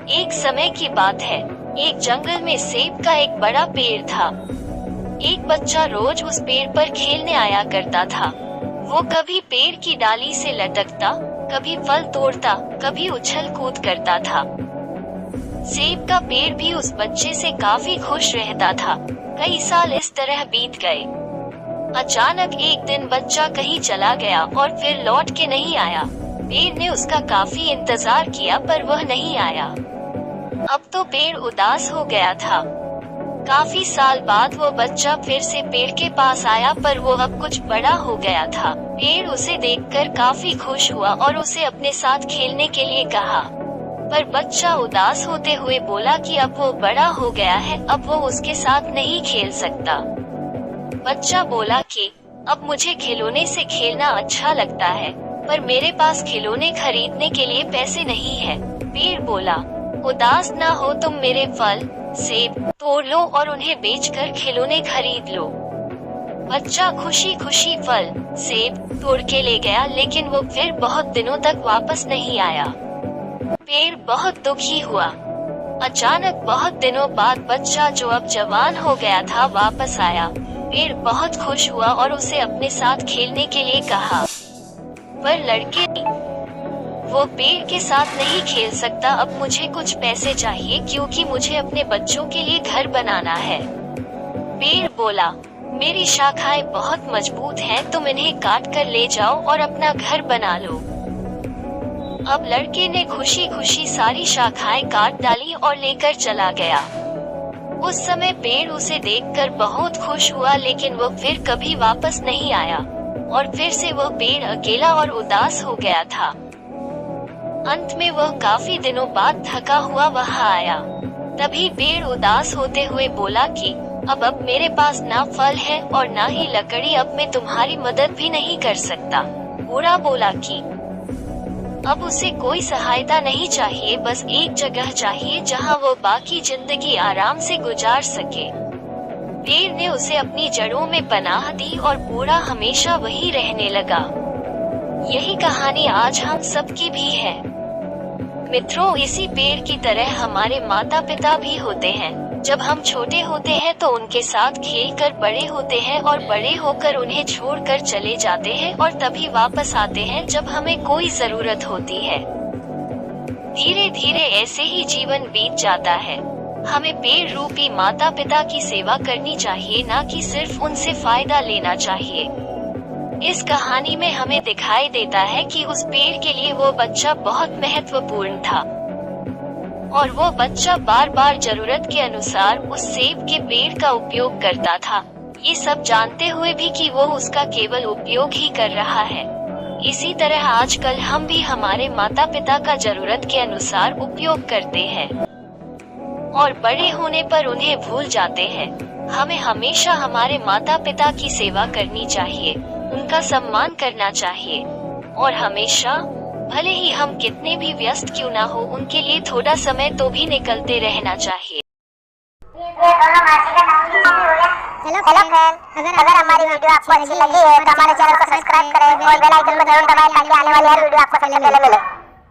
एक समय की बात है। एक जंगल में सेब का एक बड़ा पेड़ था। एक बच्चा रोज उस पेड़ पर खेलने आया करता था। वो कभी पेड़ की डाली से लटकता, कभी फल तोड़ता, कभी उछल कूद करता था। सेब का पेड़ भी उस बच्चे से काफी खुश रहता था। कई साल इस तरह बीत गए। अचानक एक दिन बच्चा कहीं चला गया और फिर लौट के नहीं आया। पेड़ ने उसका काफी इंतजार किया पर वह नहीं आया। अब तो पेड़ उदास हो गया था। काफी साल बाद वो बच्चा फिर से पेड़ के पास आया पर वो अब कुछ बड़ा हो गया था। पेड़ उसे देखकर काफी खुश हुआ और उसे अपने साथ खेलने के लिए कहा। पर बच्चा उदास होते हुए बोला कि अब वो बड़ा हो गया है, अब वो उसके साथ नहीं खेल सकता। बच्चा बोला कि अब मुझे खिलौने से खेलना अच्छा लगता है, पर मेरे पास खिलौने खरीदने के लिए पैसे नहीं है। पेड़ बोला, उदास ना हो, तुम मेरे फल सेब तोड़ लो और उन्हें बेचकर खिलौने खरीद लो। बच्चा खुशी खुशी फल सेब तोड़ के ले गया, लेकिन वो फिर बहुत दिनों तक वापस नहीं आया। पेड़ बहुत दुखी हुआ। अचानक बहुत दिनों बाद बच्चा, जो अब जवान हो गया था, वापस आया। पेड़ बहुत खुश हुआ और उसे अपने साथ खेलने के लिए कहा, पर लड़के वो पेड़ के साथ नहीं खेल सकता। अब मुझे कुछ पैसे चाहिए क्योंकि मुझे अपने बच्चों के लिए घर बनाना है। पेड़ बोला, मेरी शाखाएं बहुत मजबूत हैं, तुम इन्हें काट कर ले जाओ और अपना घर बना लो। अब लड़के ने खुशी खुशी सारी शाखाएं काट डाली और लेकर चला गया। उस समय पेड़ उसे देखकर बहुत खुश हुआ, लेकिन वो फिर कभी वापस नहीं आया और फिर से वह पेड़ अकेला और उदास हो गया था। अंत में वह काफी दिनों बाद थका हुआ वहां आया। तभी पेड़ उदास होते हुए बोला कि अब मेरे पास ना फल है और ना ही लकड़ी, अब मैं तुम्हारी मदद भी नहीं कर सकता। बूढ़ा बोला कि अब उसे कोई सहायता नहीं चाहिए, बस एक जगह चाहिए जहां वो बाकी जिंदगी आराम से गुजार सके। पेड़ ने उसे अपनी जड़ों में पनाह दी और बूढ़ा हमेशा वहीं रहने लगा। यही कहानी आज हम सबकी भी है। मित्रों, इसी पेड़ की तरह हमारे माता पिता भी होते हैं। जब हम छोटे होते हैं तो उनके साथ खेलकर बड़े होते हैं और बड़े होकर उन्हें छोड़कर चले जाते हैं और तभी वापस आते हैं जब हमें कोई जरूरत होती है। धीरे धीरे ऐसे ही जीवन बीत जाता है। हमें पेड़ रूपी माता पिता की सेवा करनी चाहिए, ना कि सिर्फ उनसे फायदा लेना चाहिए। इस कहानी में हमें दिखाई देता है कि उस पेड़ के लिए वो बच्चा बहुत महत्वपूर्ण था और वो बच्चा बार बार जरूरत के अनुसार उस सेब के पेड़ का उपयोग करता था, ये सब जानते हुए भी कि वो उसका केवल उपयोग ही कर रहा है। इसी तरह आजकल हम भी हमारे माता पिता का जरूरत के अनुसार उपयोग करते हैं और बड़े होने पर उन्हें भूल जाते हैं। हमें हमेशा हमारे माता पिता की सेवा करनी चाहिए, उनका सम्मान करना चाहिए और हमेशा, भले ही हम कितने भी व्यस्त क्यों ना हो, उनके लिए थोड़ा समय तो भी निकलते रहना चाहिए। हेलो फ्रेंड, अगर हमारी वीडियो आपको अच्छी लगी है तो हमारे चैनल को सब्सक्राइब करें और बेल आइकन को जरूर दबाएं ताकि आने वाली हर वीडियो आपको सबसे पहले मिले।